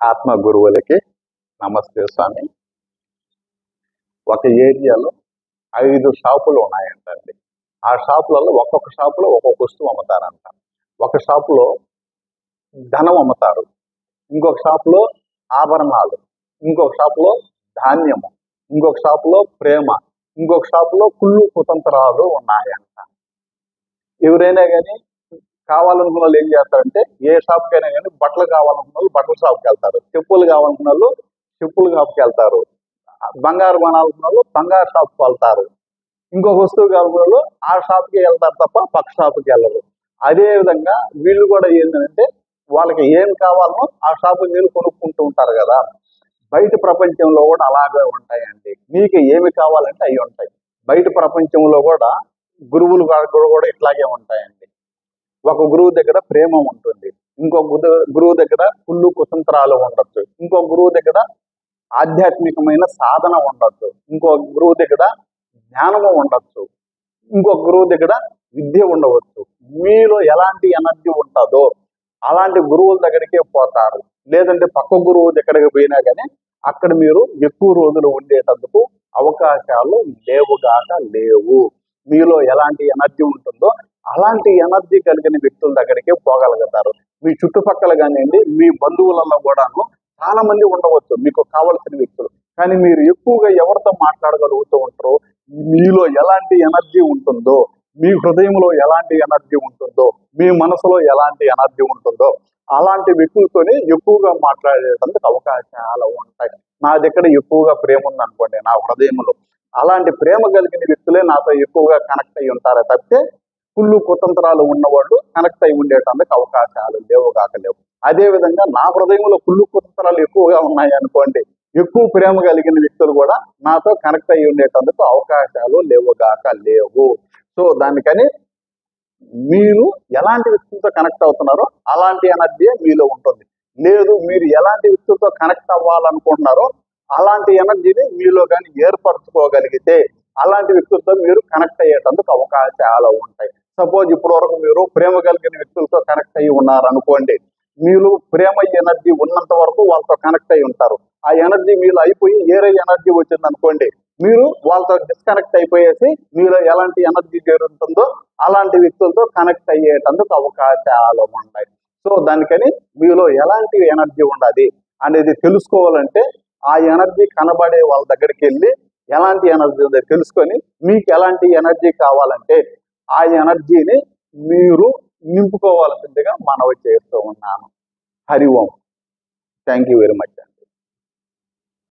ఆత్మ గురువులకి నమస్తే స్వామి. ఒక ఏరియాలో 5 షాపులు ఉన్నాయంటండి. ఆ షాపులలో ఒక్కొక్క షాపులో ఒక్కొక్క వస్తువు అమ్ముతారంట. ఒక షాపులో ధనం అమ్ముతారు, ఇంకొక షాపులో ఆభరణాలు, ఇంకొక షాపులో ధాన్యము, ఇంకొక షాపులో ప్రేమ, ఇంకొక షాపులో కుళ్ళు కుతంత్రాలు ఉన్నాయంట. ఎవరైనా కానీ కావాలనుకున్న వాళ్ళు ఏం చేస్తారంటే, ఏ షాప్కైనా కానీ బట్టలు కావాలనుకున్న వాళ్ళు బట్టల షాప్కి వెళ్తారు, చెప్పులు కావాలనుకున్న వాళ్ళు చెప్పుల షాప్కి వెళ్తారు, బంగారు కొనాలనుకున్న వాళ్ళు బంగారు షాప్కి వెళ్తారు, ఇంకొక వస్తువు కావాలనుకున్న వాళ్ళు ఆ షాప్కి వెళ్తారు తప్ప పక్క షాప్కి వెళ్ళరు. అదే విధంగా వీళ్ళు కూడా ఏంటంటే వాళ్ళకి ఏం కావాలనో ఆ షాపు మీరు కొనుక్కుంటూ ఉంటారు కదా. బయట ప్రపంచంలో కూడా అలాగే ఉంటాయండి. మీకు ఏమి కావాలంటే అవి ఉంటాయి. బయట ప్రపంచంలో కూడా గురువులు కూడా ఇట్లాగే ఉంటాయండి. ఒక గురువు దగ్గర ప్రేమ ఉంటుంది, ఇంకో గురువు దగ్గర కుళ్ళు కుతంత్రాలు ఉండొచ్చు, ఇంకో గురువు దగ్గర ఆధ్యాత్మికమైన సాధన ఉండొచ్చు, ఇంకో గురువు దగ్గర జ్ఞానము ఉండొచ్చు, ఇంకో గురువు దగ్గర విద్య ఉండవచ్చు. మీలో ఎలాంటి ఎనర్జీ ఉంటుందో అలాంటి గురువుల దగ్గరికే పోతారు. లేదంటే పక్క గురువు దగ్గరికి పోయినా కానీ అక్కడ మీరు ఎక్కువ రోజులు ఉండేటందుకు అవకాశాలు లేవుగాక లేవు. మీలో ఎలాంటి ఎనర్జీ ఉంటుందో అలాంటి ఎనర్జీ కలిగిన వ్యక్తుల దగ్గరికే పోగలుగుతారు. మీ చుట్టుపక్కల కానివ్వండి, మీ బంధువులలో కూడాను చాలా మంది ఉండవచ్చు మీకు కావలసిన వ్యక్తులు. కానీ మీరు ఎక్కువగా ఎవరితో మాట్లాడగలుగుతూ ఉంటారో, మీలో ఎలాంటి ఎనర్జీ ఉంటుందో, మీ హృదయంలో ఎలాంటి ఎనర్జీ ఉంటుందో, మీ మనసులో ఎలాంటి ఎనర్జీ ఉంటుందో అలాంటి వ్యక్తులతోనే ఎక్కువగా మాట్లాడేటందుకు అవకాశాలు ఉంటాయి. నా దగ్గర ఎక్కువగా ప్రేమ ఉందనుకోండి, నా హృదయంలో అలాంటి ప్రేమ కలిగిన వ్యక్తులే నాతో ఎక్కువగా కనెక్ట్ అయ్యి ఉంటారే తప్పితే కుళ్ళు కుతంత్రాలు ఉన్నవాళ్ళు కనెక్ట్ అయి ఉండేటందుకు అవకాశాలు లేవుగాక లేవు. అదే విధంగా నా హృదయంలో కుళ్ళు కుతంత్రాలు ఎక్కువగా ఉన్నాయి అనుకోండి, ఎక్కువ ప్రేమ కలిగిన వ్యక్తులు కూడా నాతో కనెక్ట్ అయ్యి ఉండేటందుకు అవకాశాలు లేవుగాక లేవు. సో దానికని మీరు ఎలాంటి వ్యక్తులతో కనెక్ట్ అవుతున్నారో అలాంటి ఎనర్జీ మీలో ఉంటుంది. లేదు మీరు ఎలాంటి వ్యక్తులతో కనెక్ట్ అవ్వాలనుకుంటున్నారో అలాంటి ఎనర్జీని మీలో కానీ ఏర్పరచుకోగలిగితే అలాంటి వ్యక్తులతో మీరు కనెక్ట్ అయ్యేటందుకు అవకాశాలు ఉంటాయి. సపోజ్ ఇప్పటి వరకు మీరు ప్రేమ కలిగిన వ్యక్తులతో కనెక్ట్ అయ్యి ఉన్నారనుకోండి, మీరు ప్రేమ ఎనర్జీ ఉన్నంత వరకు వాళ్ళతో కనెక్ట్ అయి ఉంటారు. ఆ ఎనర్జీ మీలో అయిపోయి ఏరే ఎనర్జీ వచ్చిందనుకోండి, మీరు వాళ్ళతో డిస్కనెక్ట్ అయిపోయేసి మీలో ఎలాంటి ఎనర్జీ జరుగుతుందో అలాంటి వ్యక్తులతో కనెక్ట్ అయ్యేటందుకు అవకాశాలు ఉంటాయి. సో దానికని మీలో ఎలాంటి ఎనర్జీ ఉండాలి అనేది తెలుసుకోవాలంటే ఆ ఎనర్జీ కనబడే వాళ్ళ దగ్గరికి వెళ్ళి ఎలాంటి ఎనర్జీ ఉందో తెలుసుకొని మీకు ఎలాంటి ఎనర్జీ కావాలంటే ఆ ఎనర్జీని మీరు నింపుకోవాల్సిందిగా మనవి చేస్తూ ఉన్నాను. Hari Om. Thank you very much.